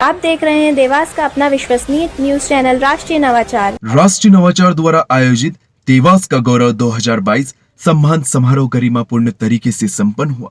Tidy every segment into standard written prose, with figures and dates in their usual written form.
आप देख रहे हैं देवास का अपना विश्वसनीय न्यूज चैनल राष्ट्रीय नवाचार। राष्ट्रीय नवाचार द्वारा आयोजित देवास का गौरव 2022 सम्मान समारोह गरिमापूर्ण तरीके से संपन्न हुआ।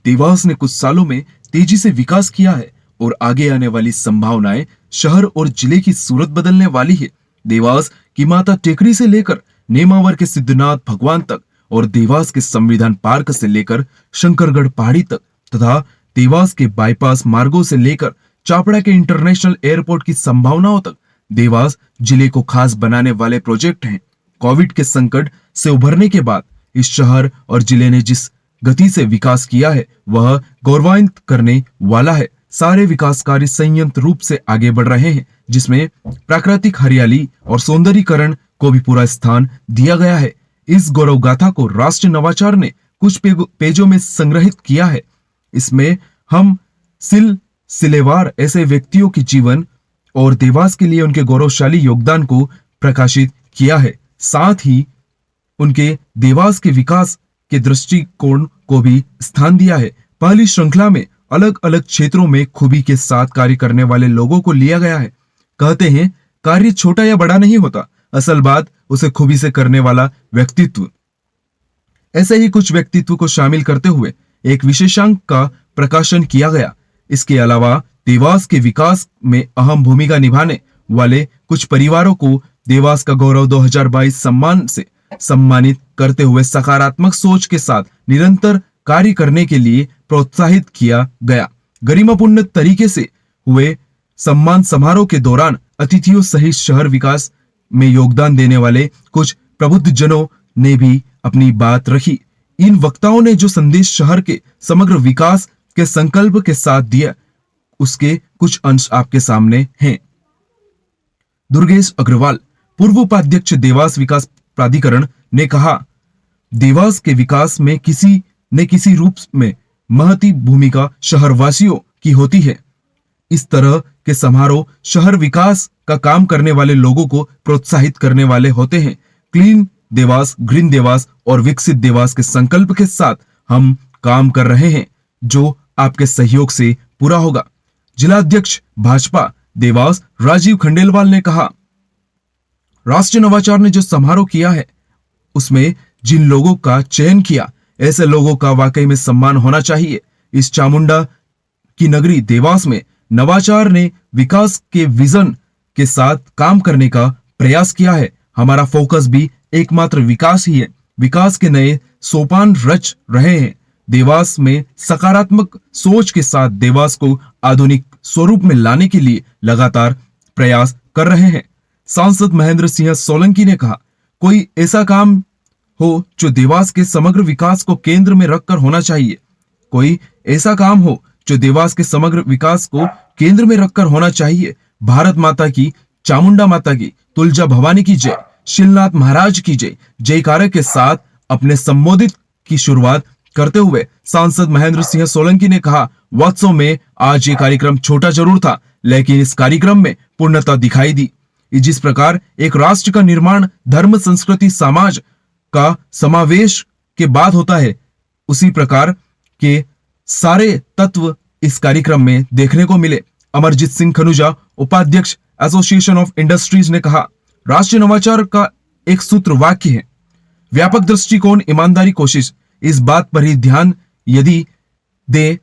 देवास ने कुछ सालों में तेजी से विकास किया है और आगे आने वाली संभावनाएं शहर और जिले की सूरत बदलने वाली है। देवास की माता टेकरी से लेकर नेमावर के सिद्धनाथ भगवान तक और देवास के संविधान पार्क से लेकर शंकरगढ़ पहाड़ी तक तथा देवास के बाईपास मार्गों से लेकर चापड़ा के इंटरनेशनल एयरपोर्ट की संभावनाओं तक देवास जिले को खास बनाने वाले प्रोजेक्ट हैं। कोविड के संकट से उभरने के बाद इस शहर और जिले ने जिस गति से विकास किया है वह गौरवान्वित करने वाला है। सारे विकास कार्य संयंत्र रूप से आगे बढ़ रहे हैं, जिसमें प्राकृतिक हरियाली और सौंदर्यीकरण को भी पूरा स्थान दिया गया है। इस गौरव गाथा को राष्ट्रीय नवाचार ने कुछ पेजों में संग्रहित किया है। इसमें हम सिलेवार ऐसे व्यक्तियों के जीवन और देवास के लिए उनके गौरवशाली योगदान को प्रकाशित किया है। साथ ही उनके देवास के विकास के दृष्टिकोण को भी स्थान दिया है। पहली श्रृंखला में अलग अलग क्षेत्रों में खूबी के साथ कार्य करने वाले लोगों को लिया गया है। कहते हैं कार्य छोटा या बड़ा नहीं होता, असल बात उसे खूबी से करने वाला व्यक्तित्व। ऐसे ही कुछ व्यक्तित्व को शामिल करते हुए एक विशेषांक का प्रकाशन किया गया। इसके अलावा देवास के विकास में अहम भूमिका निभाने वाले कुछ परिवारों को देवास का गौरव 2022 सम्मान से सम्मानित करते हुए सकारात्मक सोच के साथ निरंतर कार्य करने के लिए प्रोत्साहित किया गया। गरिमापूर्ण तरीके से हुए सम्मान समारोह के दौरान अतिथियों सहित शहर विकास में योगदान देने वाले कुछ प्रबुद्ध जनों ने भी अपनी बात रखी। इन वक्ताओं ने जो संदेश शहर के समग्र विकास के संकल्प के साथ दिया, उसके कुछ अंश आपके सामने हैं। दुर्गेश अग्रवाल, पूर्व उपाध्यक्ष देवास विकास प्राधिकरण ने कहा, देवास के विकास में किसी न किसी रूप में महती भूमिका शहरवासियों की होती है। इस तरह के समारोह शहर विकास का काम करने वाले लोगों को प्रोत्साहित करने वाले होते हैं। क्लीन देवास, ग्रीन देवास और विकसित देवास के संकल्प के साथ हम काम कर रहे हैं, जो आपके सहयोग से पूरा होगा। जिलाध्यक्ष भाजपा देवास राजीव खंडेलवाल ने कहा, राष्ट्रीय नवाचार ने जो समारोह किया है उसमें जिन लोगों का चयन किया, ऐसे लोगों का वाकई में सम्मान होना चाहिए। इस चामुंडा की नगरी देवास में नवाचार ने विकास के विजन के साथ काम करने का प्रयास किया है। हमारा फोकस भी एकमात्र विकास ही है। विकास के नए सोपान रच रहे हैं। देवास में सकारात्मक सोच के साथ देवास को आधुनिक स्वरूप में लाने के लिए लगातार प्रयास कर रहे हैं। सांसद महेंद्र सिंह सोलंकी ने कहा, कोई ऐसा काम हो जो देवास के समग्र विकास को केंद्र में रखकर होना चाहिए। कोई ऐसा काम हो जो देवास के समग्र विकास को केंद्र में रखकर होना चाहिए। भारत माता की, चामुंडा माता की, तुलजा भवानी की जय, शिलनाथ महाराज की जय जयकारे के साथ अपने संबोधित की शुरुआत करते हुए सांसद महेंद्र सिंह सोलंकी ने कहा, वास्तव में आज ये कार्यक्रम छोटा जरूर था, लेकिन इस कार्यक्रम में पूर्णता दिखाई दी। जिस प्रकार एक राष्ट्र का निर्माण धर्म, संस्कृति, समाज का समावेश के बाद होता है, उसी प्रकार के सारे तत्व इस कार्यक्रम में देखने को मिले। अमरजीत सिंह खनुजा, उपाध्यक्ष एसोसिएशन ऑफ इंडस्ट्रीज ने कहा, राष्ट्रीय नवाचार का एक सूत्र वाक्य है, व्यापक दृष्टिकोण, ईमानदारी, कोशिश। इस बात पर ही ध्यान यदि दे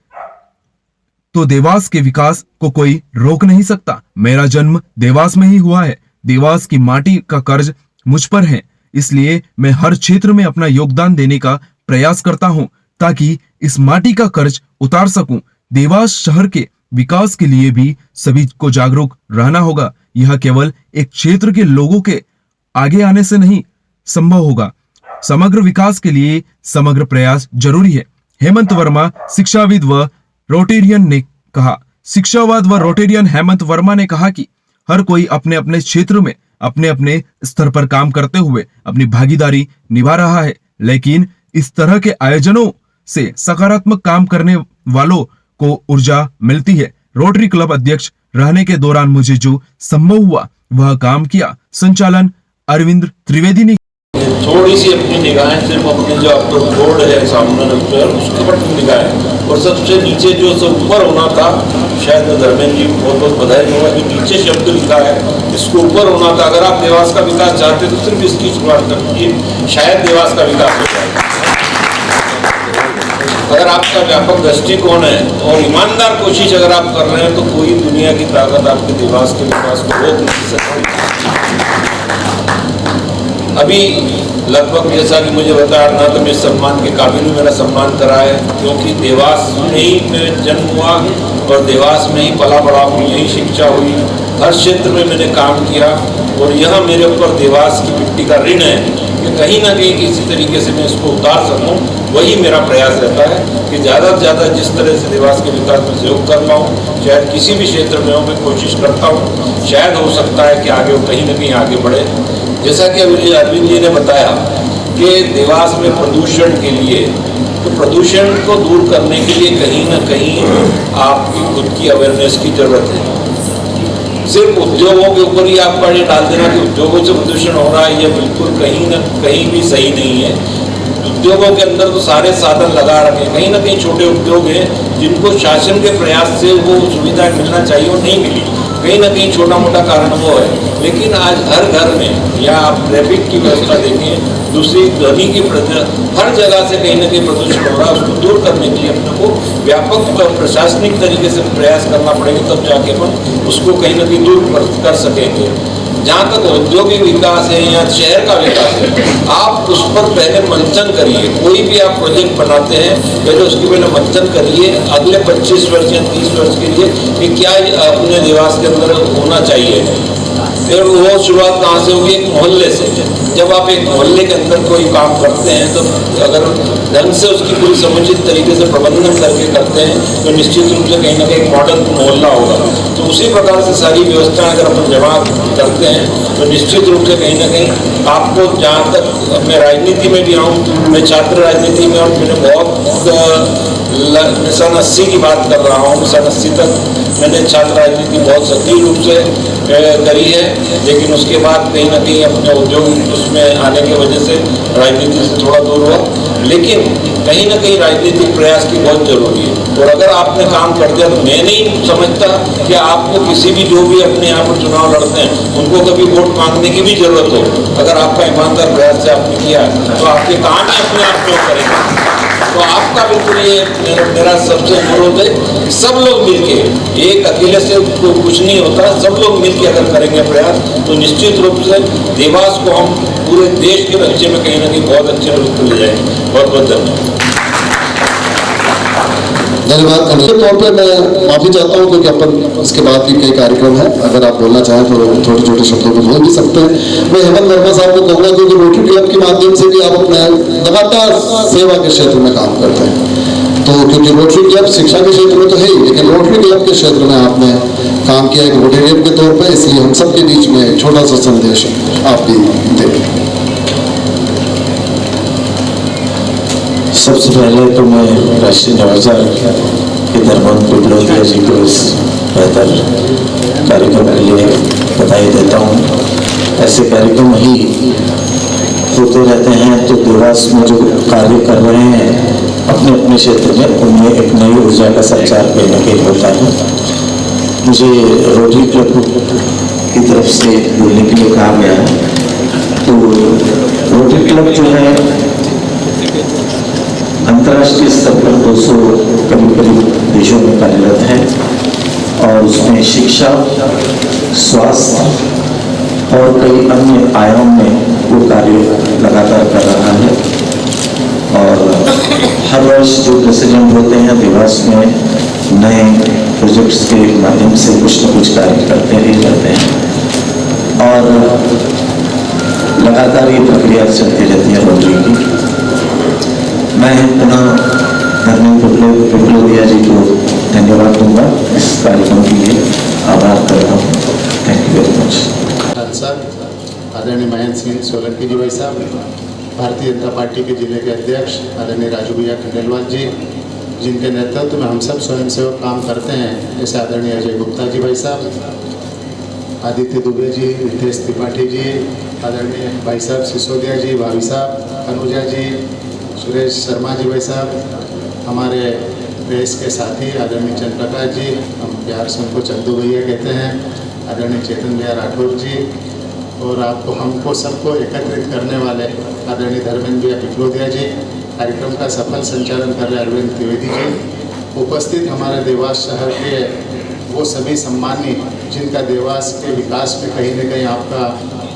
तो देवास के विकास को कोई रोक नहीं सकता। मेरा जन्म देवास में ही हुआ है। देवास की माटी का कर्ज मुझ पर है, इसलिए मैं हर क्षेत्र में अपना योगदान देने का प्रयास करता हूं ताकि इस माटी का कर्ज उतार सकूं। देवास शहर के विकास के लिए भी सभी को जागरूक रहना होगा। यह केवल एक क्षेत्र के लोगों के आगे आने से नहीं संभव होगा। समग्र विकास के लिए समग्र प्रयास जरूरी है। हेमंत वर्मा, शिक्षाविद व रोटेरियन ने कहा, शिक्षावाद व रोटेरियन हेमंत वर्मा ने कहा कि हर कोई अपने अपने क्षेत्र में अपने अपने स्तर पर काम करते हुए अपनी भागीदारी निभा रहा है, लेकिन इस तरह के आयोजनों से सकारात्मक काम करने वालों को ऊर्जा मिलती है। रोटरी क्लब अध्यक्ष रहने के दौरान मुझे जो संभव हुआ वह काम किया। संचालन अरविंद त्रिवेदी ने थोड़ी सी अपनी निगाहें सिर्फ अपने जो अपर बोर्ड है सामने उसके पर निगाहें, और सबसे नीचे जो सब ऊपर होना था, शायद मैं धर्मेंद्र जी को बहुत बहुत बधाई दूंगा कि नीचे शब्द लिखा है इसको ऊपर होना था। अगर आप देवास का विकास चाहते तो सिर्फ इसकी शुरुआत कर दीजिए, शायद देवास का विकास हो जाएगा। अगर आपका व्यापक दृष्टिकोण है और ईमानदार कोशिश अगर आप कर रहे हैं तो कोई दुनिया की ताकत आपके देवास के विकास को रोक नहीं सकती। अभी लगभग जैसा कि मुझे बताया ना, तो मेरे सम्मान के काबिल में मेरा सम्मान करा है, क्योंकि देवास में ही मेरा जन्म हुआ और देवास में ही पला बड़ा हूँ, यही शिक्षा हुई, हर क्षेत्र में मैंने काम किया, और यह मेरे ऊपर देवास की मिट्टी का ऋण है कि कहीं ना कहीं किसी तरीके से मैं इसको उतार सकूं। वही मेरा प्रयास रहता है कि ज़्यादा से ज़्यादा जिस तरह से देवास के विकास में सहयोग कर पाऊँ, शायद किसी भी क्षेत्र में हो, मैं कोशिश करता हूँ। शायद हो सकता है कि आगे वो कहीं ना कहीं आगे बढ़े। जैसा कि अभी अरविंद जी ने बताया कि देवास में प्रदूषण के लिए, तो प्रदूषण को दूर करने के लिए कहीं ना कहीं आपकी खुद की अवेयरनेस की ज़रूरत है। सिर्फ उद्योगों के ऊपर ही आप ये डाल देना कि उद्योगों से प्रदूषण हो रहा है, ये बिल्कुल कहीं ना कहीं भी सही नहीं है। उद्योगों के अंदर तो सारे साधन लगा रखे हैं, कहीं ना कहीं छोटे उद्योग हैं जिनको शासन के प्रयास से वो सुविधा मिलना चाहिए और नहीं मिली, कहीं ना कहीं छोटा मोटा कारण वो है। लेकिन आज हर घर में, या आप ट्रैफिक की व्यवस्था देखें, दूसरी ध्वनि की हर जगह से कहीं ना कहीं प्रदूषण हो रहा है। उसको दूर करने के लिए अपने को व्यापक प्रशासनिक तरीके से प्रयास करना पड़ेगा, तब जाके अपन उसको कहीं ना कहीं दूर कर सकेंगे। जहाँ तक औद्योगिक विकास है या शहर का विकास है, आप उस पर पहले मंथन करिए। कोई भी आप प्रोजेक्ट बनाते हैं, पहले उसके पहले मंथन करिए अगले 25 वर्ष या 30 वर्ष के लिए कि क्या अपने देवास के अंदर होना चाहिए। फिर वो शुरुआत कहाँ से होगी? एक मोहल्ले से। जब आप एक मोहल्ले के अंदर कोई काम करते हैं तो अगर ढंग से उसकी पूरी समुचित तरीके से प्रबंधन करके करते हैं तो निश्चित रूप से कहीं ना कहीं मॉडल मोहल्ला होगा। तो उसी प्रकार से सारी व्यवस्थाएं अगर अपन जमा करते हैं तो निश्चित रूप से कहीं ना कहीं आपको, जहाँ तक मैं राजनीति में भी आऊँ, मैं छात्र राजनीति में आऊँ, मैंने बहुत सन 80 की बात कर रहा हूँ, सन 80 तक मैंने छात्र राजनीति बहुत सक्रिय रूप से करी है। लेकिन उसके बाद कहीं ना कहीं अपने उद्योग उसमें आने की वजह से राजनीति से थोड़ा दूर हुआ। लेकिन कहीं ना कहीं राजनीतिक प्रयास की बहुत जरूरी है, और अगर आपने काम कर दिया तो मैं नहीं समझता कि आपको किसी भी जो भी अपने यहाँ पर चुनाव लड़ते हैं उनको कभी वोट मांगने की भी जरूरत हो। अगर आपका ईमानदार प्रयास से आपने किया है तो आपके काम ही अपने आप में करेंगे। तो आपका बिल्कुल ये मेरा सबसे अनुरोध है कि सब लोग मिलके, एक अकेले से कुछ नहीं होता, सब लोग मिलके अगर करेंगे प्रयास तो निश्चित रूप से देवास को हम पूरे देश के नक्शे में कहीं ना कहीं बहुत अच्छे रूप में ले जाएंगे। बहुत बहुत धन्यवाद। धन्यवाद। निश्चित तौर पे मैं माफी चाहता हूँ क्योंकि अपन इसके बाद भी कई कार्यक्रम हैं, अगर आप बोलना चाहें तो छोटे छोटे शब्दों में बोल भी सकते हैं। मैं हेमंत वर्मा साहब को कहूँगा क्योंकि रोटरी क्लब के माध्यम से भी आप अपना लगातार सेवा के क्षेत्र में काम करते हैं, तो क्योंकि रोटरी क्लब शिक्षा के क्षेत्र में तो है ही, लेकिन रोटरी क्लब के क्षेत्र में आपने काम किया एक रोटेरियन के तौर पर, इसलिए हम सबके बीच में एक छोटा सा संदेश आप भी दें। सबसे पहले तो मैं राष्ट्रीय नवाचार के धर्मेंद्र पिपलोदिया जी को इस बेहतर कार्यक्रम के लिए बधाई देता हूँ। ऐसे कार्यक्रम ही होते रहते हैं तो देवास में जो कार्य कर रहे हैं अपने अपने क्षेत्र में, उनमें एक नई ऊर्जा का संचार कहीं ना कहीं होता है। मुझे रोटरी क्लब की तरफ से बोलने के लिए कहा गया है, तो रोटरी क्लब जो है अंतर्राष्ट्रीय स्तर पर 200 करीब देशों में कार्यरत है, और उसमें शिक्षा, स्वास्थ्य और कई अन्य आयाम में वो कार्य लगातार कर रहा है। और हर वर्ष जो प्रेसिडेंट होते हैं देवास में नए प्रोजेक्ट्स के माध्यम से कुछ न कुछ कार्य करते ही रहते हैं, और लगातार ये प्रक्रिया चलती रहती है रोटरी की। मैं पुनः धर्मेंद्र पिपलोदिया जी को धन्यवाद दूंगा इस कार्यक्रम के लिए, आभार करता हूँ। Thank you very much. आदरणीय महेंद्र सिंह सोलंकी जी भाई साहब, भारतीय जनता पार्टी के जिले के अध्यक्ष आदरणीय राजू भैया खंडेलवाल जी, जिनके नेतृत्व में हम सब स्वयंसेवक काम करते हैं, जैसे आदरणीय अजय गुप्ता जी भाई साहब, आदित्य दुबे जी, रितेश त्रिपाठी जी, आदरणीय भाई साहब सिसोदिया जी, भाभी साहब अनुजा जी, सुरेश शर्मा जी भाई साहब, हमारे प्रेस के साथी आदरणीय चंद्र प्रकाश जी, हम प्यार से उनको चंदू भैया कहते हैं, आदरणीय चेतन भैया राठौर जी, और आपको हमको सबको एकत्रित करने वाले आदरणीय धर्मेंद्र भैया पिपलोदिया जी, कार्यक्रम का सफल संचालन कर रहे अरविंद त्रिवेदी जी, उपस्थित हमारे देवास शहर के वो सभी सम्मानी जिनका देवास के विकास में कहीं न कहीं आपका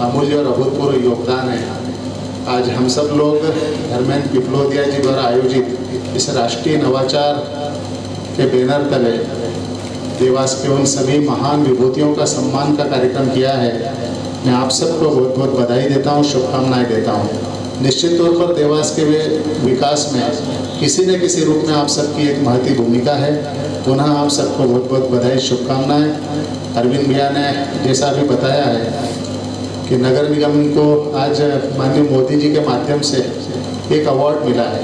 अमूल्य और अभूतपूर्व योगदान है। आज हम सब लोग धर्मेंद्र पिपलोदिया जी द्वारा आयोजित इस राष्ट्रीय नवाचार के बैनर तले देवास के उन सभी महान विभूतियों का सम्मान का कार्यक्रम किया है। मैं आप सबको बहुत बहुत बधाई देता हूँ, शुभकामनाएं देता हूँ। निश्चित तौर पर देवास के विकास में किसी न किसी रूप में आप सबकी एक महती भूमिका है। पुनः आप सबको बहुत बहुत बधाई, शुभकामनाएं। अरविंद भैया ने जैसा अभी बताया है कि नगर निगम को आज माननीय मोदी जी के माध्यम से एक अवार्ड मिला है।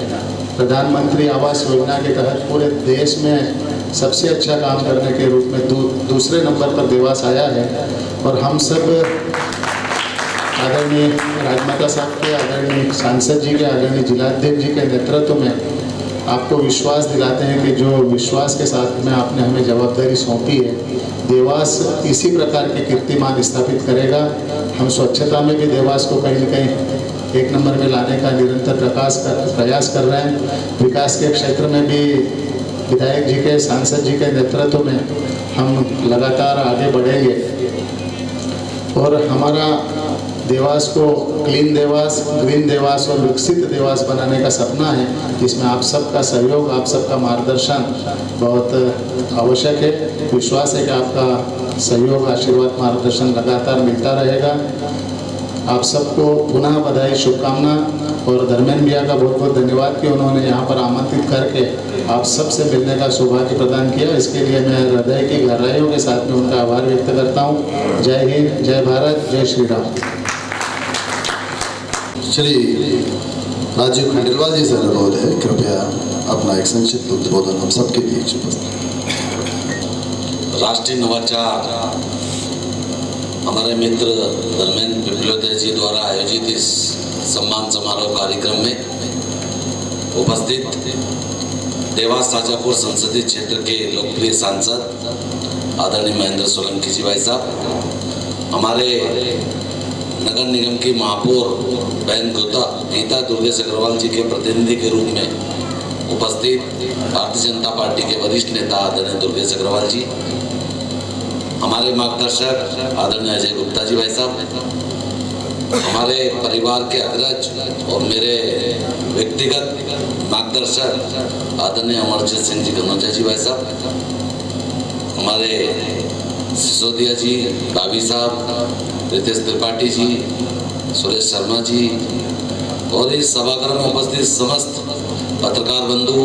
प्रधानमंत्री आवास योजना के तहत पूरे देश में सबसे अच्छा काम करने के रूप में दूसरे नंबर पर देवास आया है। और हम सब आदरणीय राजमाता साहब के, आदरणीय सांसद जी के, आदरणीय जिलाध्यक्ष जी के नेतृत्व में आपको विश्वास दिलाते हैं कि जो विश्वास के साथ में आपने हमें जवाबदारी सौंपी है, देवास इसी प्रकार के कीर्तिमान स्थापित करेगा। हम स्वच्छता में भी देवास को कहीं न कहीं एक नंबर में लाने का निरंतर प्रयास कर रहे हैं। विकास के क्षेत्र में भी विधायक जी के, सांसद जी के नेतृत्व में हम लगातार आगे बढ़ेंगे और हमारा देवास को क्लीन देवास, ग्रीन देवास और विकसित देवास बनाने का सपना है, जिसमें आप सबका सहयोग, आप सबका मार्गदर्शन बहुत आवश्यक है। विश्वास है कि आपका सहयोग, आशीर्वाद, मार्गदर्शन लगातार मिलता रहेगा। आप सबको पुनः बधाई, शुभकामना और धर्मेंद्र भैया का बहुत बहुत धन्यवाद कि उन्होंने यहाँ पर आमंत्रित करके आप सबसे मिलने का सौभाग्य प्रदान किया। इसके लिए मैं हृदय की गहराइयों के साथ में उनका आभार व्यक्त करता हूँ। जय हिंद, जय भारत, जय श्री राम। श्री राजीव खंडेलवाल जी से अनुरोध है, कृपया अपना एक संक्षिप्त उद्बोधन हम सबके बीच उपस्थित। राष्ट्रीय नवाचार हमारे मित्र धर्मेंद्र पिपलोदिया जी द्वारा आयोजित इस सम्मान समारोह कार्यक्रम में उपस्थित देवास शाजापुर संसदीय क्षेत्र के लोकप्रिय सांसद आदरणीय महेंद्र सोलंकी जी भाई साहब, हमारे नगर निगम की महापौर बहन गीता दुर्गेश अग्रवाल जी के प्रतिनिधि के रूप में उपस्थित भारतीय जनता पार्टी के वरिष्ठ नेता आदरणीय दुर्गेश अग्रवाल जी, हमारे मार्गदर्शक आदरणीय अजय गुप्ता जी भाई साहब, हमारे परिवार के अग्रज और मेरे व्यक्तिगत मार्गदर्शक आदरणीय अमरजीत सिंह जी कनौजा जी भाई साहब, हमारे सिसोदिया जी, भाभी साहब, रितेश त्रिपाठी जी, सुरेश शर्मा जी और इस सभागृह में उपस्थित समस्त पत्रकार बंधु,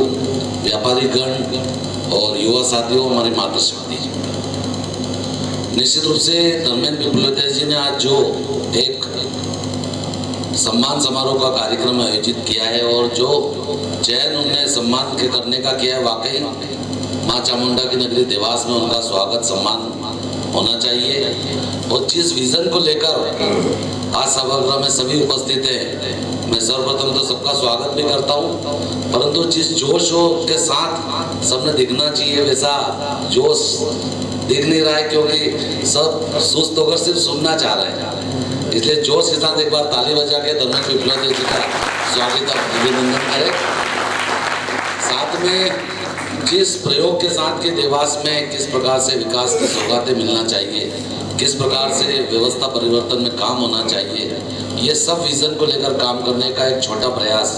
व्यापारी गण और युवा साथियों, हमारे मातृशक्ति जी। निश्चित रूप से धर्मेंद्र पिपलोदिया जी ने आज जो एक सम्मान समारोह का कार्यक्रम आयोजित किया है और जो चयन उन्हें सम्मान के करने का किया है, वाकई माँ चामुंडा की नगरी देवास में उनका स्वागत सम्मान होना चाहिए। और जिस विजन को लेकर आज सभागृह में सभी उपस्थित हैं, मैं सर्वप्रथम तो सबका स्वागत भी करता हूं, परंतु जिस जोश के साथ सबने दिखना चाहिए वैसा जोश दिख नहीं रहा है, क्योंकि सब सुस्त होकर सिर्फ सुनना चाह रहे हैं। इसलिए जोश के साथ एक बार ताली बजा के धर्मेंद्र पिपलोदिया जी का स्वागत और अभिनंदन करें। साथ में जिस प्रयोग के साथ के देवास में किस प्रकार से विकास की सौगातें मिलना चाहिए, किस प्रकार से व्यवस्था परिवर्तन में काम होना चाहिए, ये सब विजन को लेकर काम करने का एक छोटा प्रयास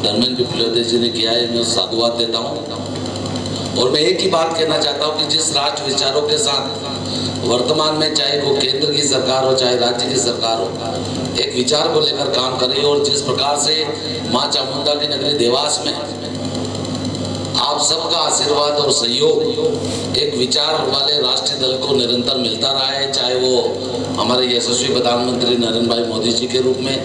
धर्मेंद्र पिपलोदिया जी ने किया है। मैं साधुवाद देता हूँ और मैं एक ही बात कहना चाहता हूँ कि जिस राष्ट्र विचारों के साथ वर्तमान में चाहे वो केंद्र की सरकार हो चाहे राज्य की सरकार हो, एक विचार को लेकर काम करें और जिस प्रकार से माँ चामुंडा की नगरी देवास में आप सबका आशीर्वाद और सहयोग एक विचार वाले राष्ट्रीय दल को निरंतर मिलता रहा है, चाहे वो हमारे यशस्वी प्रधानमंत्री नरेंद्र भाई मोदी जी के रूप में,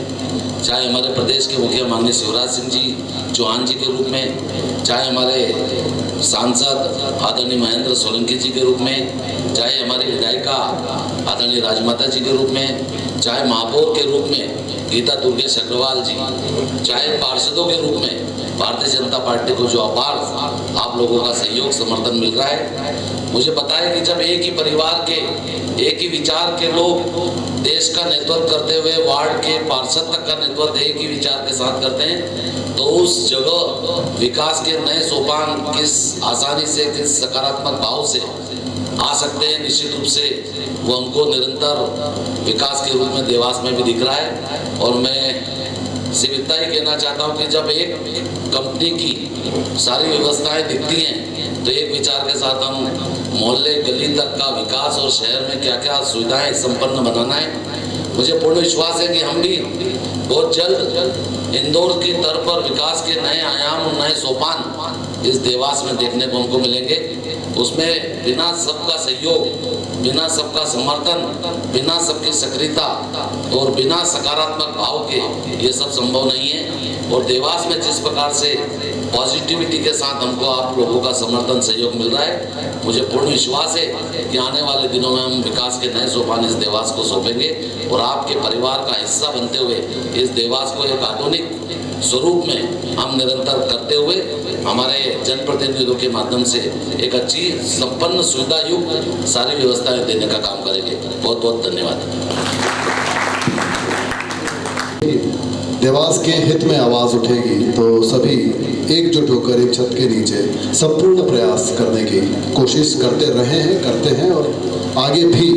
चाहे हमारे प्रदेश के मुखिया माननीय शिवराज सिंह जी चौहान जी के रूप में, चाहे हमारे सांसद आदरणीय महेंद्र सोलंकी जी के रूप में, चाहे हमारी विधायिका आदरणीय राजमाता जी के रूप में, चाहे महापौर के रूप में गीता दुर्गेश अग्रवाल जी, चाहे पार्षदों के रूप में भारतीय जनता पार्टी को जो अपार आप लोगों का सहयोग समर्थन मिल रहा है। मुझे पता है कि जब एक ही परिवार के, एक ही विचार के लोग देश का नेतृत्व करते हुए वार्ड के पार्षद तक का नेतृत्व एक ही विचार के साथ करते हैं, तो उस जगह विकास के नए सोपान किस आसानी से, किस सकारात्मक भाव से आ सकते हैं। निश्चित रूप से वो हमको निरंतर विकास के रूप में देवास में भी दिख रहा है। और मैं सिर्फ इतना ही कहना चाहता हूँ कि जब एक कंपनी की सारी व्यवस्थाएं दिखती हैं तो एक विचार के साथ हम मोहल्ले गली तक का विकास और शहर में क्या क्या सुविधाएं संपन्न बनाना है। मुझे पूर्ण विश्वास है कि हम भी बहुत जल्द इंदौर की तर्ज पर विकास के नए आयाम और नए सोपान इस देवास में देखने को हमको मिलेंगे। उसमें बिना सबका सहयोग, बिना सबका समर्थन, बिना सबकी सक्रियता और बिना सकारात्मक भाव के ये सब संभव नहीं है। और देवास में जिस प्रकार से पॉजिटिविटी के साथ हमको आप लोगों का समर्थन सहयोग मिल रहा है, मुझे पूर्ण विश्वास है कि आने वाले दिनों में हम विकास के नए सोपान इस देवास को सौंपेंगे और आपके परिवार का हिस्सा बनते हुए इस देवास को एक आधुनिक स्वरूप में हम निरंतर करते हुए हमारे जनप्रतिनिधियों के माध्यम से एक अच्छी संपन्न सुविधा युक्त सारी व्यवस्थाएं देने का काम करेंगे। बहुत बहुत धन्यवाद। देवास के हित में आवाज उठेगी तो सभी एकजुट होकर एक छत के नीचे संपूर्ण प्रयास करने की कोशिश करते रहे हैं, करते हैं और आगे भी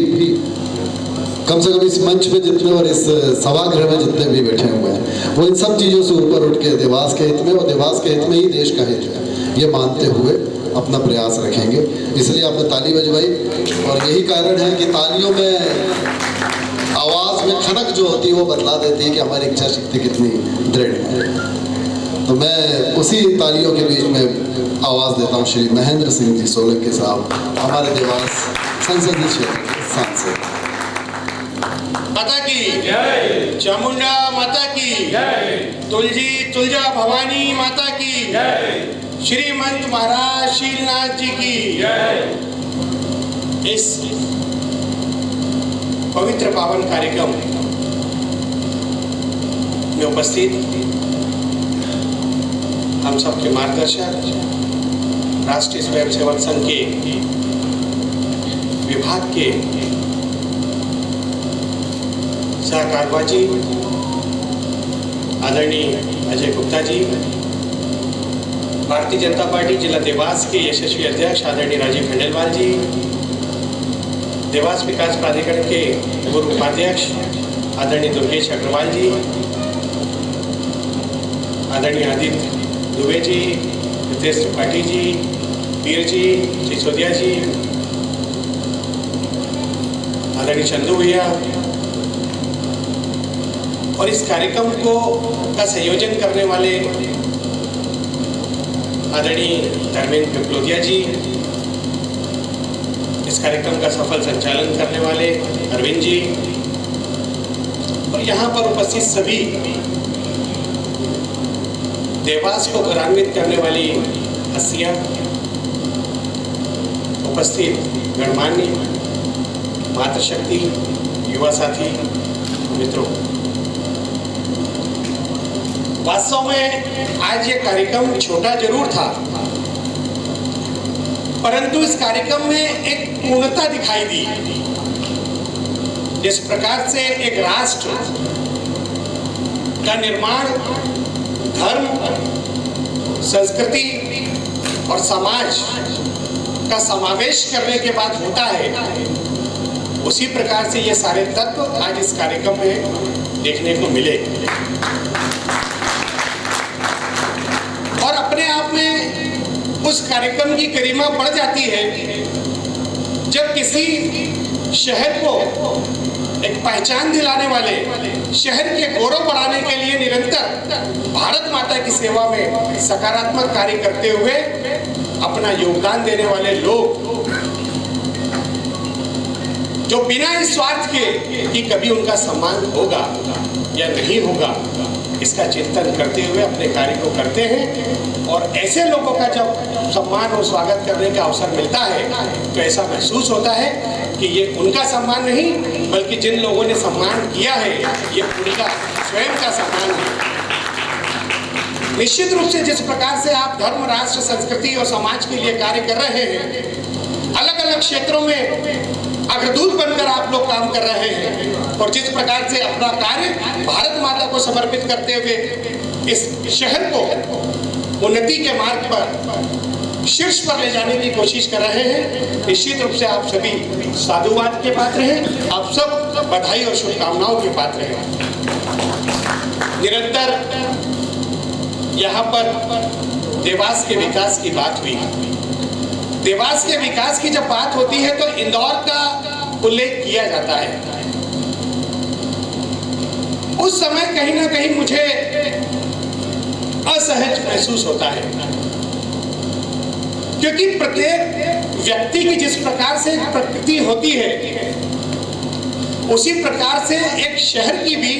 कम से कम इस मंच पे जितने और इस सभागृह में जितने भी बैठे हुए हैं वो इन सब चीज़ों से ऊपर उठ के देवास के हित में और देवास के हित में ही देश का हित है ये मानते हुए अपना प्रयास रखेंगे। इसलिए आपने ताली बजवाई और यही कारण है कि तालियों में आवाज़ में खनक जो होती है वो बतला देती है कि हमारी इच्छा शक्ति कितनी दृढ़ है। तो मैं उसी तालियों के बीच में आवाज़ देता हूँ श्री महेंद्र सिंह जी सोलंकी साहब, हमारे देवास संसदीय क्षेत्र के सांसद। माता की जय, चामुंडा माता की जय, तुलजा भवानी माता की जय, श्रीमंत महाराज शीलनाथ जी की जय। इस पवित्र पावन कार्यक्रम में उपस्थित हम सबके मार्गदर्शक राष्ट्रीय स्वयंसेवक संघ के विभाग के सहकारवा जी, आदरणीय अजय गुप्ता जी, भारतीय जनता पार्टी जिला देवास के यशस्वी अध्यक्ष आदरणीय राजीव खंडेलवाल जी, देवास विकास प्राधिकरण के पूर्व उपाध्यक्ष आदरणीय दुर्गेश अग्रवाल जी, आदरणीय आदित्य दुबे जी, रितेश त्रिपाठी जी, वीर जी, सिसोदिया जी, आदरणीय चंदू भैया और इस कार्यक्रम का संयोजन करने वाले आदरणीय धर्मेंद्र पिपलोदिया जी, इस कार्यक्रम का सफल संचालन करने वाले अरविंद जी और यहाँ पर उपस्थित सभी देवास को गौरवान्वित करने वाली हस्तियाँ, उपस्थित गणमान्य मातृशक्ति, युवा साथी, मित्रों, वास्तव में आज ये कार्यक्रम छोटा जरूर था परंतु इस कार्यक्रम में एक पूर्णता दिखाई दी। जिस प्रकार से एक राष्ट्र का निर्माण धर्म, संस्कृति और समाज का समावेश करने के बाद होता है, उसी प्रकार से ये सारे तत्व आज इस कार्यक्रम में देखने को मिले और अपने आप में उस कार्यक्रम की गरिमा बढ़ जाती है जब किसी शहर को एक पहचान दिलाने वाले, शहर के गौरव बढ़ाने के लिए निरंतर भारत माता की सेवा में सकारात्मक कार्य करते हुए अपना योगदान देने वाले लोग जो बिना इस स्वार्थ के कि कभी उनका सम्मान होगा या नहीं होगा इसका चिंतन करते हुए अपने कार्य को करते हैं। और ऐसे लोगों का जब सम्मान और स्वागत करने का अवसर मिलता है तो ऐसा महसूस होता है कि ये उनका सम्मान नहीं, बल्कि जिन लोगों ने सम्मान किया है ये उनका स्वयं का सम्मान है। निश्चित रूप से जिस प्रकार से आप धर्म, राष्ट्र, संस्कृति और समाज के लिए कार्य कर रहे हैं, अलग अलग क्षेत्रों में अग्रदूत बनकर आप लोग काम कर रहे हैं, और जिस प्रकार से अपना कार्य भारत माता को समर्पित करते हुए इस शहर को उन्नति के मार्ग पर शीर्ष पर ले जाने की कोशिश कर रहे हैं, निश्चित रूप से आप सभी साधुवाद के पात्र हैं। आप सब बधाई और शुभकामनाओं के पात्र हैं। निरंतर यहाँ पर देवास के विकास की बात हुई। देवास के विकास की जब बात होती है तो इंदौर का उल्लेख किया जाता है। उस समय कहीं ना कहीं मुझे असहज महसूस होता है, क्योंकि प्रत्येक व्यक्ति की जिस प्रकार से प्रकृति होती है उसी प्रकार से एक शहर की भी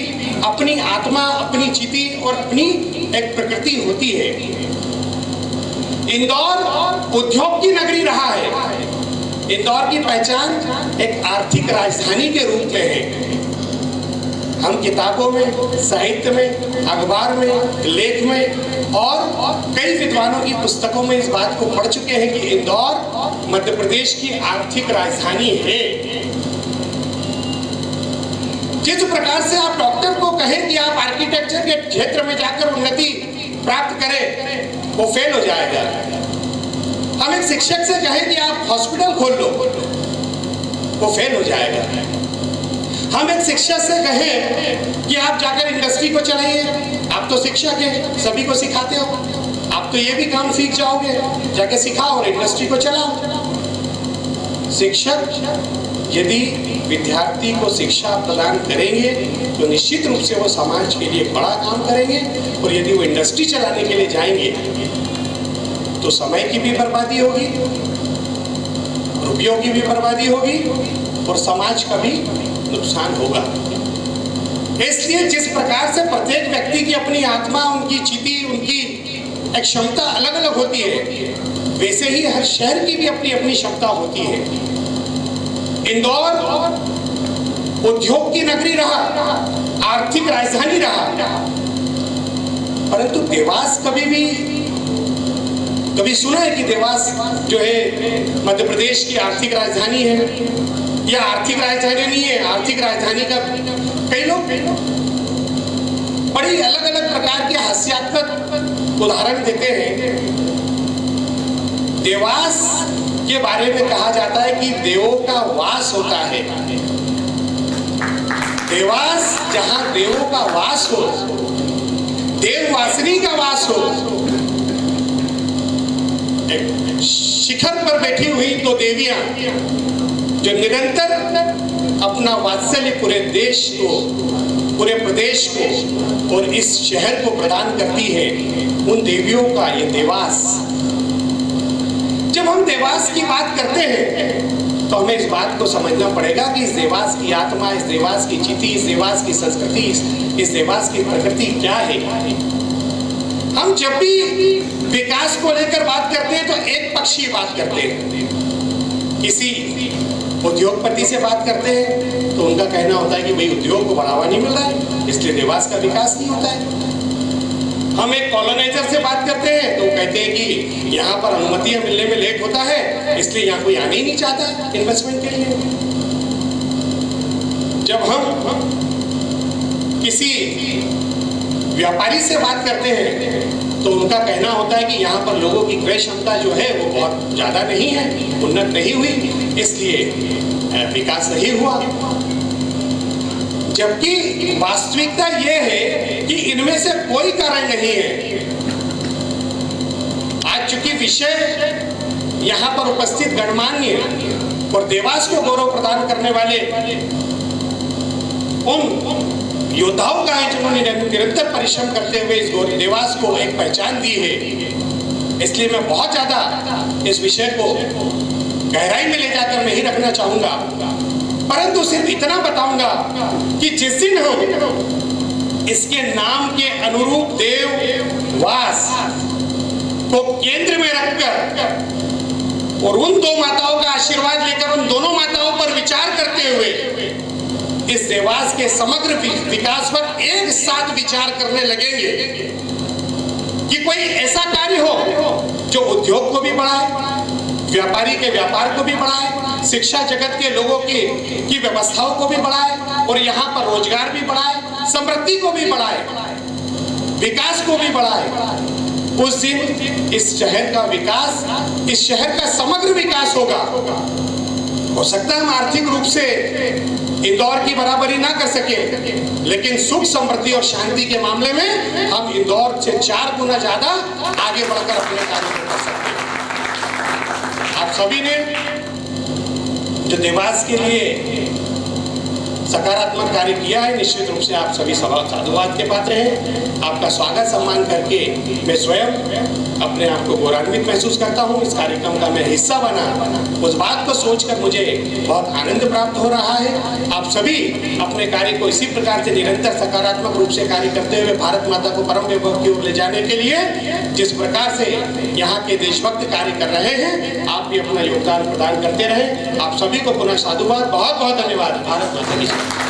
अपनी आत्मा, अपनी चिति और अपनी एक प्रकृति होती है। इंदौर उद्योग की नगरी रहा है। इंदौर की पहचान एक आर्थिक राजधानी के रूप में है। हम किताबों में, साहित्य में, अखबार में, लेख में और कई विद्वानों की पुस्तकों में इस बात को पढ़ चुके हैं कि इंदौर मध्य प्रदेश की आर्थिक राजधानी है। जिस प्रकार से आप डॉक्टर को कहें कि आप आर्किटेक्चर के क्षेत्र में जाकर उन्नति प्राप्त करें, वो फेल हो जाएगा। हम एक शिक्षक से कहें कि आप हॉस्पिटल खोल लो, वो फेल हो जाएगा। हम एक शिक्षक से कहें कि आप जाकर इंडस्ट्री को चलाइए, आप तो शिक्षक हैं, सभी को सिखाते हो, आप तो ये भी काम सीख जाओगे, जाके सिखाओ और इंडस्ट्री को चलाओ। शिक्षक यदि विद्यार्थी को शिक्षा प्रदान करेंगे तो निश्चित रूप से वो समाज के लिए बड़ा काम करेंगे, और यदि वो इंडस्ट्री चलाने के लिए जाएंगे तो समय की भी बर्बादी होगी, रुपयों की भी बर्बादी होगी और समाज का भी नुकसान होगा। इसलिए जिस प्रकार से प्रत्येक व्यक्ति की अपनी आत्मा, उनकी चिति, उनकी एक क्षमता अलग अलग होती है, वैसे ही हर शहर की भी अपनी अपनी क्षमता होती है। इंदौर उद्योग की नगरी रहा, आर्थिक राजधानी रहा, परंतु देवास कभी सुना है कि देवास जो है मध्य प्रदेश की आर्थिक राजधानी है? या आर्थिक राजधानी नहीं है। आर्थिक राजधानी का कई लोग बड़ी अलग अलग प्रकार के हास्यात्मक उदाहरण देते हैं। देवास के बारे में कहा जाता है कि देवों का वास होता है। देवास जहां देवों का वास हो, देववासिनी का वास हो। एक शिखर पर बैठी हुई दो देवियां जो निरंतर अपना वात्सल्य पूरे देश को, पूरे प्रदेश को और इस शहर को प्रदान करती है, उन देवियों का ये देवास। जब हम देवास की बात करते हैं तो हमें इस बात को समझना पड़ेगा कि इस देवास की आत्मा, इस देवास की चिति, इस देवास की संस्कृति, इस देवास की प्रकृति क्या है। हम जब भी विकास को लेकर बात करते हैं तो एक पक्षीय बात करते हैं। किसी उद्योगपति से बात करते हैं तो उनका कहना होता है कि भाई उद्योग को बढ़ावा नहीं मिल रहा है, इसलिए देवास का विकास नहीं होता है। हम एक कॉलोनाइजर से बात करते हैं तो कहते हैं कि यहाँ पर अनुमतियां मिलने में लेट होता है, इसलिए यहाँ कोई आने ही नहीं चाहता इन्वेस्टमेंट के लिए। जब हम किसी व्यापारी से बात करते हैं तो उनका कहना होता है कि यहाँ पर लोगों की क्रय क्षमता जो है वो बहुत ज़्यादा नहीं है, उन्नत नहीं हुई, इसलिए विकास नहीं हुआ। जबकि वास्तविकता ये है कि इनमें से कोई कारण नहीं है। आज चूंकि विषय यहाँ पर उपस्थित गणमान्य और देवास को गौरव प्रदान करने वाले उन योद्धाओं का है जिन्होंने निरंतर परिश्रम करते हुए इस देवास को एक पहचान दी है, इसलिए मैं बहुत ज्यादा इस विषय को गहराई में ले जाकर नहीं रखना चाहूंगा, परंतु सिर्फ इतना बताऊंगा कि जिस दिन हम इसके नाम के अनुरूप देववास को केंद्र में रखकर और उन दो माताओं का आशीर्वाद लेकर उन दोनों माताओं पर विचार करते हुए इस देवास के समग्र विकास पर एक साथ विचार करने लगेंगे कि कोई ऐसा कार्य हो जो उद्योग को भी बढ़ाए, व्यापारी के व्यापार को भी बढ़ाए, शिक्षा जगत के लोगों की व्यवस्थाओं को भी बढ़ाए और यहाँ पर रोजगार भी बढ़ाए, समृद्धि को भी बढ़ाए, विकास को भी बढ़ाए। उस दिन इस शहर का विकास, इस शहर का समग्र विकास होगा। हो सकता है हम आर्थिक रूप से इंदौर की बराबरी ना कर सके, लेकिन सुख समृद्धि और शांति के मामले में हम इंदौर से 4 गुना ज्यादा आगे बढ़कर अपने कार्य को कर सकते हैं। आप सभी ने जो देवास के लिए सकारात्मक कार्य किया है, निश्चित रूप से आप सभी साधुवाद के पात्र हैं। आपका स्वागत सम्मान करके मैं स्वयं अपने आप को गौरवान्वित महसूस करता हूं। इस कार्यक्रम का मैं हिस्सा बना, उस बात को सोचकर मुझे बहुत आनंद प्राप्त हो रहा है। आप सभी अपने कार्य को इसी प्रकार से निरंतर सकारात्मक रूप से कार्य करते हुए भारत माता को परम वैभव की ओर ले जाने के लिए जिस प्रकार से यहाँ के देशभक्त कार्य कर रहे हैं, आप भी अपना योगदान प्रदान करते रहे। आप सभी को पुनः साधुवाद, बहुत बहुत धन्यवाद। भारत माता की जय।